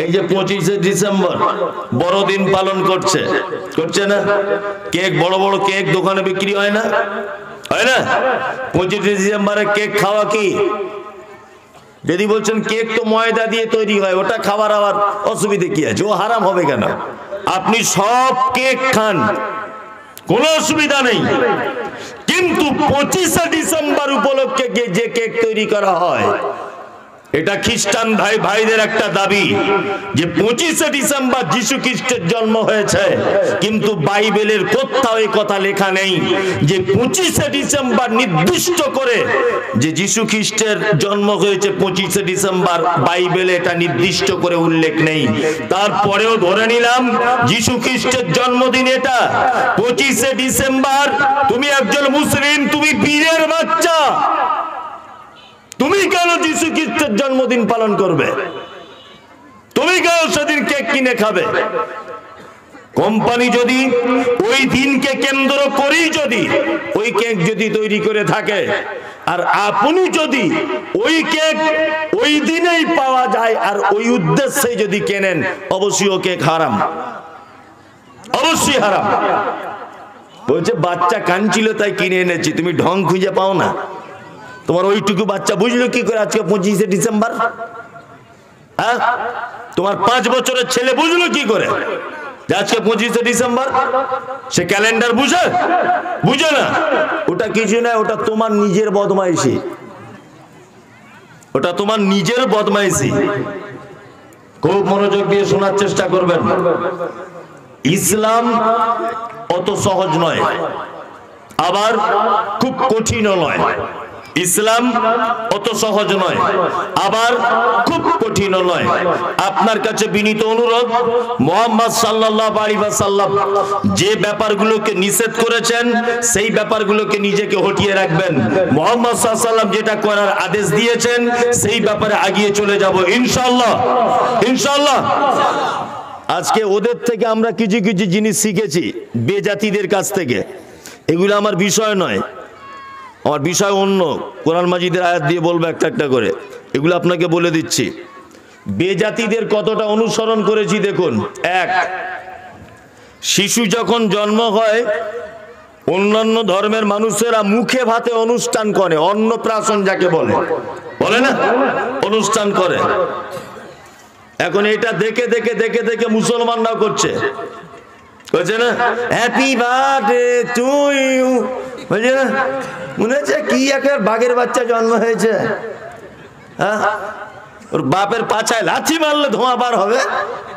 এই যে 25শে ডিসেম্বর বড়দিন পালন করছে না? কেক, বড় বড় কেক দোকানে বিক্রি হয় না? 25শে ডিসেম্বরে কেক খাওয়া কি? যদি বলছেন কেক তো ময়দা দিয়ে তৈরি হয়, ওটা খাবার আবার অসুবিধা কি আছে? ও হারাম হবে কেন? আপনি সব কেক খান, কোনো অসুবিধা নেই, কিন্তু 25শে ডিসেম্বর উপলক্ষে যে কেক তৈরি করা হয়, এটা খ্রিস্টান ভাইদের একটা দাবি যে 25শে ডিসেম্বর যিশু খ্রিস্টের জন্ম হয়েছে, কিন্তু বাইবেলের কোথাও এই কথা লেখা নেই যে 25শে ডিসেম্বর নির্দিষ্ট করে যে যিশু খ্রিস্টের জন্ম হয়েছে 25শে ডিসেম্বর, বাইবেলে এটা নির্দিষ্ট করে উল্লেখ নেই। তারপরেও ধরে নিলাম যিশু খ্রিস্টের জন্মদিন এটা 25শে ডিসেম্বর। তুমি একজন মুসলিম, তুমি বীরের বাচ্চা, তুমি কেন যিশু খ্রিস্টের জন্মদিন পালন করবে? তুমি কেন সেদিন কেক কিনে খাবে? কোম্পানি যদি ওই দিনকে কেন্দ্র করেই যদি ওই কেক যদি তৈরি করে থাকে, আর আপনি যদি ওই কেক ওই দিনেই পাওয়া যায় আর ওই উদ্দেশ্যে যদি কেনেন, অবশ্যই ও কেক হারাম, অবশ্যই হারাম। বলছে বাচ্চা কাঁদছিল তাই কিনে এনেছি, তুমি ঢং খুঁজে পাও না? তোমার ওইটুকু বাচ্চা বুঝলো কি করে আজকে 25শে ডিসেম্বর? হ্যাঁ, তোমার 5 বছরের ছেলে বুঝলো কি করে আজকে 25শে ডিসেম্বর? সে ক্যালেন্ডার বুঝে না। ওটা কিছু না, ওটা তোমার নিজের বদমাইশি, ওটা তোমার নিজের বদমাইশি। খুব মনোযোগ দিয়ে শোনার চেষ্টা করবেন। ইসলাম অত সহজ নয়, আবার খুব কঠিনও নয়। ইসলাম অত সহজ নয়, আবার খুব কঠিনও নয়। আপনার কাছে বিনীত অনুরোধ, মুহাম্মদ সাল্লাল্লাহু আলাইহি ওয়াসাল্লাম যে ব্যাপারগুলোকে নিষেধ করেছেন সেই ব্যাপারগুলোকে নিজেকে হটিয়ে রাখবেন। মুহাম্মদ সাল্লাল্লাহু আলাইহি ওয়াসাল্লাম যেটা করার আদেশ দিয়েছেন সেই ব্যাপারে এগিয়ে চলে যাব ইনশাআল্লাহ, ইনশাআল্লাহ। আজকে ওদের থেকে আমরা কিছু কিছু জিনিস শিখেছি, বেজাতিদের কাছ থেকে। এগুলো আমার বিষয় নয়, আমার বিষয় অন্য। কোরআন মাজিদের আয়াত দিয়ে বলবো একটা একটা করে, এগুলো আপনাকে বলে দিচ্ছি। বেজাতিদের কতটা অনুসরণ করেছি দেখুন। এক, শিশু যখন জন্ম হয় অন্যান্য ধর্মের মানুষেরা মুখে ভাতে অনুষ্ঠান করে, অন্নপ্রাশন যাকে বলে না, অনুষ্ঠান করে। এখন এটা দেখে দেখে দেখে দেখে মুসলমানরাও করছে না, হ্যাপি বার্থডে টু ইউ, বুঝলে না? মনে হচ্ছে কি একটা বাঘের বাচ্চা জন্ম হয়েছে। হ্যাঁ, ওর বাপের পাছায় লাথি মারলে ধোঁয়া বার হবে,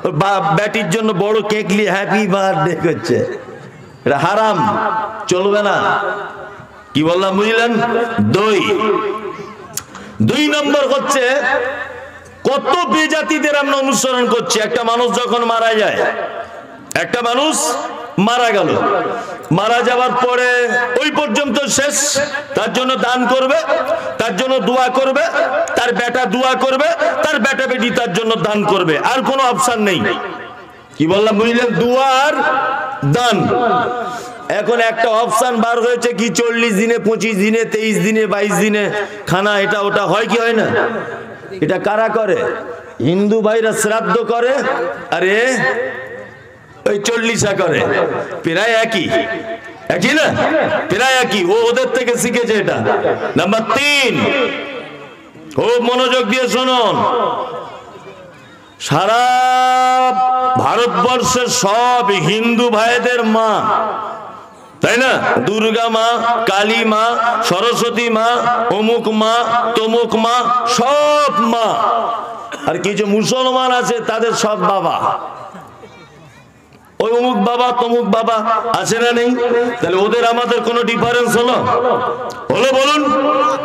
ওর বাপ ব্যাটির জন্য বড় কেক নিয়ে হ্যাপি বার্থডে করছে। এটা হারাম, চলবে না। কি বললাম বুঝলেন? দুই নম্বর হচ্ছে কত বেজাতিদের আমরা অনুসরণ করছি। একটা মানুষ যখন মারা যায়, একটা মানুষ মারা গেল, মারা যাওয়ার পরে ওই পর্যন্ত শেষ, তার জন্য দান করবে, তার জন্য দোয়া করবে, তার বেটা দোয়া করবে, তার বেটা বেটি তার জন্য দান করবে, আর কোনো অপশন নেই। কি বললাম বুঝলেন? দোয়া আর দান। এখন একটা অপশন বার হয়েছে কি 40 দিনে, 25 দিনে, 23 দিনে, 22 দিনে খানা, এটা ওটা হয় কি হয় না? এটা কারা করে? হিন্দু ভাইরা শ্রাদ্ধ করে, আরে ওই 40 করে, প্রায় একই না, প্রায় একই। ও ওদের থেকে শিখেছে এটা। নাম্বার 3, খুব মনোযোগ দিয়ে শুনুন। সারা ভারতবর্ষের সব হিন্দু ভাইদের মা, তাই না? দুর্গা মা, কালী মা, সরস্বতী মা, অমুক মা, তমুক মা, সব মা। আর কিছু মুসলমান আছে তাদের সব বাবা, ওই অমুক বাবা তমুক বাবা, আছে না নেই? তাহলে ওদের আমাদের কোনো ডিফারেন্স হলো? বলুন,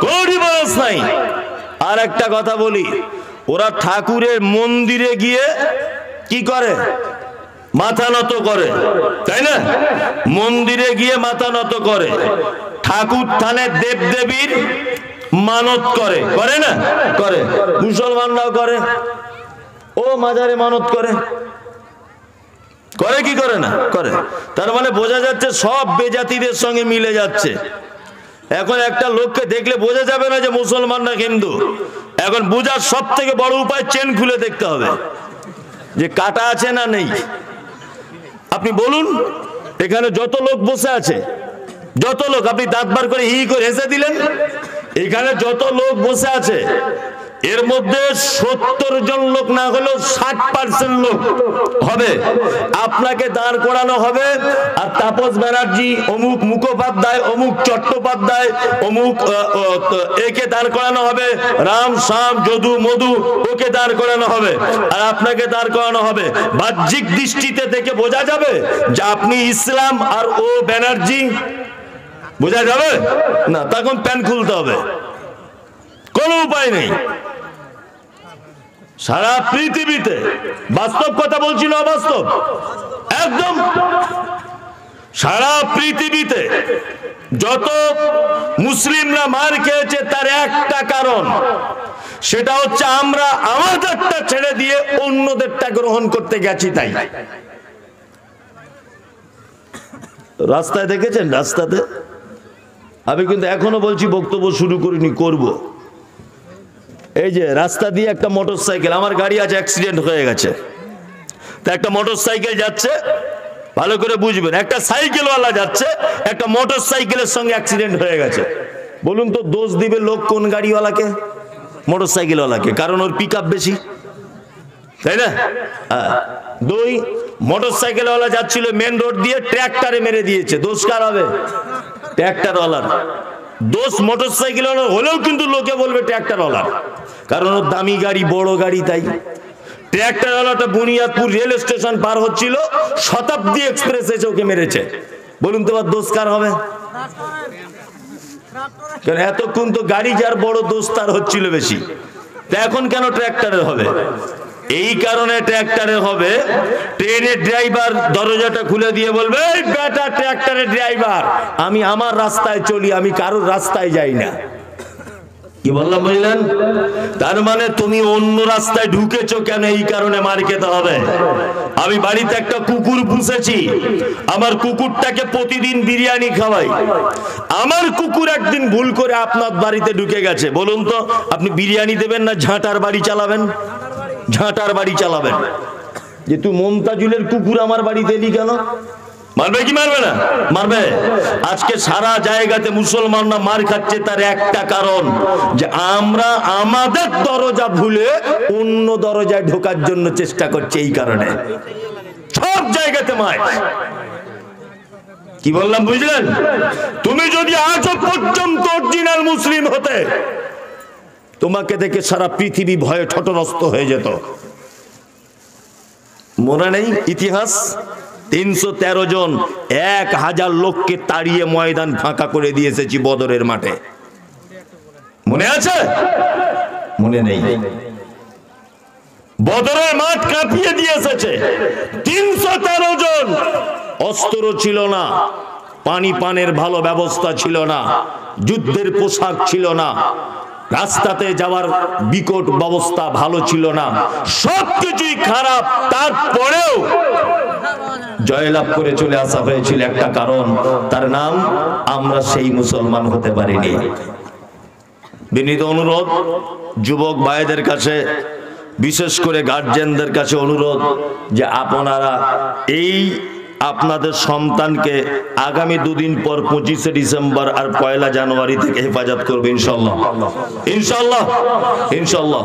কোনো ডিফারেন্স নাই। আর একটা কথা বলি, ওরা ঠাকুরের মন্দিরে গিয়ে কি করে? মাথা নত করে, তাই না? মন্দিরে গিয়ে মাথা নত করে। ঠাকুর থানে দেব দেবীর মানত করে না? করে। মুসলমানরাও করে, ও মাজারে মানত করে কি করে না? করে। তার মানে বোঝা যাচ্ছে সব বেজাতিদের সঙ্গে মিলে যাচ্ছে। এখন একটা লোককে দেখলে বোঝা যাবে না যে মুসলমান না হিন্দু। এখন বোঝার সব থেকে বড় উপায় চেন খুলে দেখতে হবে। যে কাটা আছে না নেই? আপনি বলুন, এখানে যত লোক বসে আছে, যত লোক, আপনি দাঁত বার করে হি করে হেসে দিলেন, এখানে যত লোক বসে আছে এর মধ্যে 70 জন লোক না হলেও 60% লোক হবে আপনাকে দাঁড় করানো হবে। আর তাপস ব্যানার্জি, অমুক মুখোপাধ্যায়, অমুক চট্টোপাধ্যায়, অমুক একে দাঁড় করানো হবে, রাম শ্যাম যদু মধু ওকে দাঁড় করানো হবে, আর আপনাকে দাঁড় করানো হবে। বাহ্যিক দৃষ্টিতে দেখে বোঝা যাবে যে আপনি ইসলাম আর ও ব্যানার্জি, বোঝা যাবে না? তখন প্যান খুলতে হবে, কোনো উপায় নেই। সারা পৃথিবীতে, বাস্তব কথা বলছি না অবাস্তব, একদম সারা পৃথিবীতে যত মুসলিমরা মার খেয়েছে তার একটা কারণ, সেটা হচ্ছে আমরা আমাদেরটা ছেড়ে দিয়ে অন্যদেরটা গ্রহণ করতে গেছি। তাই রাস্তায় দেখেছেন, রাস্তাতে আমি কিন্তু এখনো বলছি, বক্তব্য শুরু করিনি, করব। এই যে রাস্তা দিয়ে একটা মোটর সাইকেল, আমার গাড়ি আছে, অ্যাক্সিডেন্ট হয়ে গেছে, তা একটা মোটর সাইকেল যাচ্ছে, ভালো করে বুঝবেন, একটা সাইকেলওয়ালা যাচ্ছে, একটা মোটর সাইকেলের সঙ্গে অ্যাক্সিডেন্ট হয়ে গেছে। বলুন তো দোষ দিবে লোক কোন গাড়িওয়ালাকে? মোটর সাইকেলওয়ালাকে, কারণ ওর পিক আপ বেশি, তাই না? দুই, মোটর সাইকেলওয়ালা যাচ্ছিল মেন রোড দিয়ে, ট্র্যাক্টরে মেরে দিয়েছে, দোষ কার হবে? ট্র্যাক্টরওয়ালার। দোষ মোটর সাইকেলওয়ালার হলেও কিন্তু লোকে বলবে ট্র্যাক্টরওয়ালার, কারণ ওর দামি গাড়ি, বড় গাড়ি। তাই ট্র্যাক্টরওয়ালাটা বুনিয়াদপুর রেল স্টেশন পার হচ্ছিল, শতাব্দী এক্সপ্রেস এসে ওকে মেরেছে। বলুন তো দোষ কার হবে? কারণ এতক্ষণ তো গাড়ি যার বড়, দোষ তার হচ্ছিল বেশি। তা এখন কেন ট্র্যাক্টরের হবে? এই কারণে ট্র্যাক্টরে হবে, ট্রেনের ড্রাইভার দরজাটা খুলে দিয়ে বলবে, এই বেটা ট্র্যাক্টরের ড্রাইভার, আমি আমার রাস্তায় চলি, আমি কারোর রাস্তায় যাই না। কি বললাম বুঝলেন? তার মানে তুমি অন্য রাস্তায় ঢুকেছো কেন, এই কারণে মার খেতে হবে। আমি বাড়িতে একটা কুকুর পুষেছি, আমার কুকুরটাকে প্রতিদিন বিরিয়ানি খাওয়াই। আমার কুকুর একদিন ভুল করে আপনার বাড়িতে ঢুকে গেছে, বলুন তো আপনি বিরিয়ানি দেবেন না ঝাঁটার বাড়ি চালাবেন? ঝাঁটার বাড়ি চালাবেন। যে তুই মমতাজুলের কুকুর আমার বাড়িতে এলি কেন? মারবে কি মারবে না? মারবে। আজকে সারা জায়গাতে মুসলমানরা মার খাচ্ছে, তার একটা কারণ যে আমরা আমাদের দরজা ভুলে অন্য দরজায় ঢোকার জন্য চেষ্টা করছি। এই কারণে সব জায়গাতে মার। কি বললাম বুঝলেন? তুমি যদি আজও পর্যন্ত অরিজিনাল মুসলিম হতে, তোমাকে দেখে সারা পৃথিবী ভয়ে ঠোঁটরস্ত হয়ে যেত। মনে নেই ইতিহাস? 313 জন 1000 লোককে তাড়িয়ে ময়দান ফাঁকা করে দিয়ে এসেছি বদরের মাঠে, মনে আছে? মনে নেই? বদরের মাঠ কাঁপিয়ে দিয়ে এসেছে 313 জন। অস্ত্র ছিল না, পানি পানের ভালো ব্যবস্থা ছিল না, যুদ্ধের পোশাক ছিল না, রাস্তাতে যাওয়ার বিকট ব্যবস্থা ভালো ছিল না, সবকিছুই খারাপ। তারপরেও জয়লাভ করে চলে আসা হয়েছিল একটা কারণ, তার নাম আমরা সেই মুসলমান হতে পারিনি। বিনীত অনুরোধ যুবক ভাইদের কাছে, বিশেষ করে গার্জিয়ানদের কাছে অনুরোধ যে আপনারা এই আপনাদের সন্তানকে আগামী 2 দিন পর 25শে ডিসেম্বর আর 1 জানুয়ারি থেকে হেফাজত করবে ইনশাআল্লাহ, ইনশাআল্লাহ, ইনশাআল্লাহ।